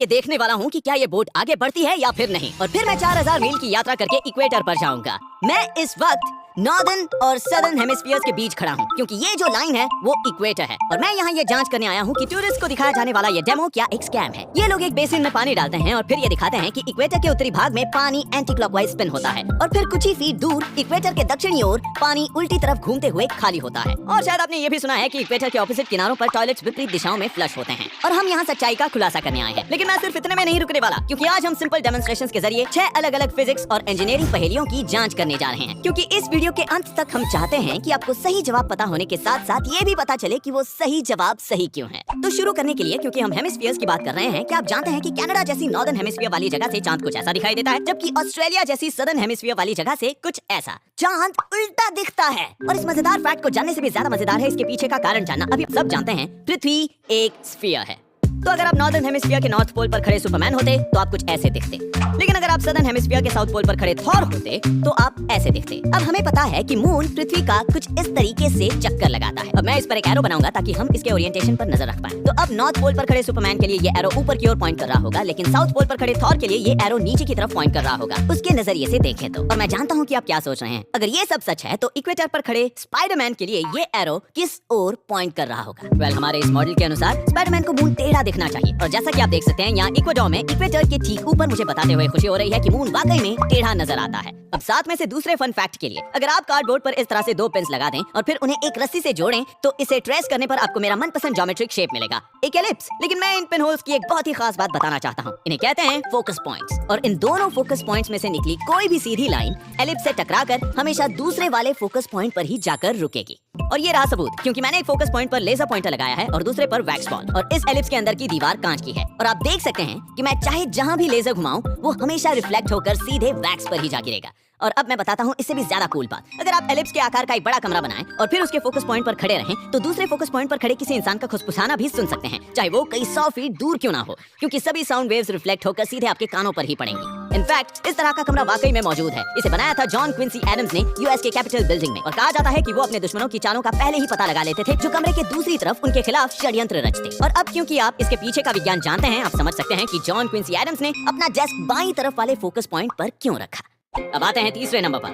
ये देखने वाला हूँ कि क्या ये बोट आगे बढ़ती है या फिर नहीं। और फिर मैं 4000 मील की यात्रा करके इक्वेटर पर जाऊंगा। मैं इस वक्त नॉर्दर्न और सदर्न हेमिस्फीयर्स के बीच खड़ा हूँ, क्योंकि ये जो लाइन है वो इक्वेटर है। और मैं यहाँ ये जांच करने आया हूँ कि टूरिस्ट को दिखाया जाने वाला ये डेमो क्या एक स्कैम है। ये लोग एक बेसिन में पानी डालते हैं और फिर ये दिखाते हैं कि इक्वेटर के उत्तरी भाग में पानी एंटी क्लॉकवाइज स्पिन होता है और फिर कुछ ही फीट दूर इक्वेटर के दक्षिणी ओर पानी उल्टी तरफ घूमते हुए खाली होता है। और शायद आपने ये भी सुना है कि इक्वेटर के ऑपोजिट किनारों पर टॉयलेट्स विपरीत दिशाओं में फ्लश होते हैं। और हम यहाँ सच्चाई का खुलासा करने आए हैं। लेकिन मैं सिर्फ इतने में नहीं रुकने वाला, क्योंकि आज हम सिंपल डेमोन्स्ट्रेशंस के जरिए 6 अलग-अलग फिजिक्स और इंजीनियरिंग पहेलियों की जांच करने जा रहे हैं। क्योंकि इस वीडियो के अंत तक हम चाहते हैं कि आपको सही जवाब पता होने के साथ साथ ये भी पता चले कि वो सही जवाब सही क्यों है। तो शुरू करने के लिए, क्योंकि हम हेमिस्फीयर्स की बात कर रहे हैं, क्या आप जानते हैं कि कनाडा जैसी नॉर्दर्न हेमिस्फीयर वाली जगह से चांद कुछ ऐसा दिखाई देता है, जबकि ऑस्ट्रेलिया जैसी सदर्न हेमिस्फीयर वाली जगह से कुछ ऐसा। चांद उल्टा दिखता है। और इस मजेदार फैक्ट को जानने से भी ज्यादा मजेदार है इसके पीछे का कारण जानना। अभी सब जानते हैं पृथ्वी एक स्फीयर है। तो अगर आप नॉर्दर्न हेमिस्फीयर के नॉर्थ पोल पर खड़े सुपरमैन होते तो आप कुछ ऐसे दिखते। लेकिन अगर आप सदर्न हेमिस्फीयर के साउथ पोल पर खड़े थॉर होते तो आप ऐसे दिखते। अब हमें पता है कि मून पृथ्वी का कुछ इस तरीके से चक्कर लगाता है। अब मैं इस पर एक एरो बनाऊंगा ताकि हम इसके ओरिएंटेशन पर नजर रख पाएं। तो अब नॉर्थ पोल पर खड़े सुपरमैन के लिए ये एरो ऊपर की ओर पॉइंट कर रहा होगा, लेकिन साउथ पोल पर खड़े थॉर के लिए ये एरो नीचे की तरफ पॉइंट कर रहा होगा, उसके नजरिए से देखें तो। और मैं जानता हूँ कि आप क्या सोच रहे हैं। अगर ये सब सच है तो इक्वेटर पर खड़े स्पाइडरमैन के लिए ये एरो किस ओर पॉइंट कर रहा होगा? वेल, हमारे इस मॉडल के अनुसार स्पाइडरमैन को मून टेढ़ा दिखना चाहिए। और जैसा कि आप देख सकते हैं, यहाँ इक्वेडोर में इक्वेटर के ठीक ऊपर मुझे बताते हुए खुशी हो रही है कि मून वाकई में टेढ़ा नजर आता है। अब साथ में से दूसरे फन फैक्ट के लिए, अगर आप कार्डबोर्ड पर इस तरह से 2 पिन्स लगा दें और फिर उन्हें एक रस्सी से जोड़ें तो इसे ट्रेस करने पर आपको मेरा मनपसंद ज्योमेट्रिक शेप मिलेगा, एक एलिप्स। लेकिन मैं इन पिन होल्स की एक बहुत ही खास बात बताना चाहता हूँ। इन्हें कहते हैं फोकस पॉइंट्स। और इन दोनों फोकस पॉइंट्स में से निकली कोई भी सीधी लाइन एलिप्स से टकराकर हमेशा दूसरे वाले फोकस पॉइंट पर ही जाकर रुकेगी। और ये रहा सबूत, क्योंकि मैंने एक फोकस पॉइंट पर लेजर पॉइंटर लगाया है और दूसरे पर वैक्स बॉल। और इस एलिप्स के अंदर की दीवार कांच की है। और आप देख सकते हैं कि मैं चाहे जहां भी लेजर घुमाऊं वो हमेशा रिफ्लेक्ट होकर सीधे वैक्स पर ही जा गिरेगा। और अब मैं बताता हूँ इससे भी ज्यादा कूल बात। अगर आप एलिप्स के आकार का एक बड़ा कमरा बनाएं और फिर उसके फोकस पॉइंट पर खड़े रहें तो दूसरे फोकस पॉइंट पर खड़े किसी इंसान का खुसफुसाना भी सुन सकते हैं, चाहे वो कई 100 फीट दूर क्यों ना हो, क्योंकि सभी साउंड वेव्स रिफ्लेक्ट होकर सीधे आपके कानों पर ही पड़ेंगी। इनफैक्ट इस तरह का कमरा वाकई में मौजूद है। इसे बनाया था जॉन क्विंसी एडम्स ने यूएस के कैपिटल बिल्डिंग में। और कहा जाता है कि वो अपने दुश्मनों की चालों का पहले ही पता लगा लेते थे, जो कमरे के दूसरी तरफ उनके खिलाफ षड्यंत्र रचते। और अब क्योंकि आप इसके पीछे का विज्ञान जानते हैं, आप समझ सकते हैं कि जॉन क्विंसी एडम्स ने अपना डेस्क बाईं तरफ वाले फोकस पॉइंट पर क्यों रखा। अब आते हैं तीसरे नंबर पर।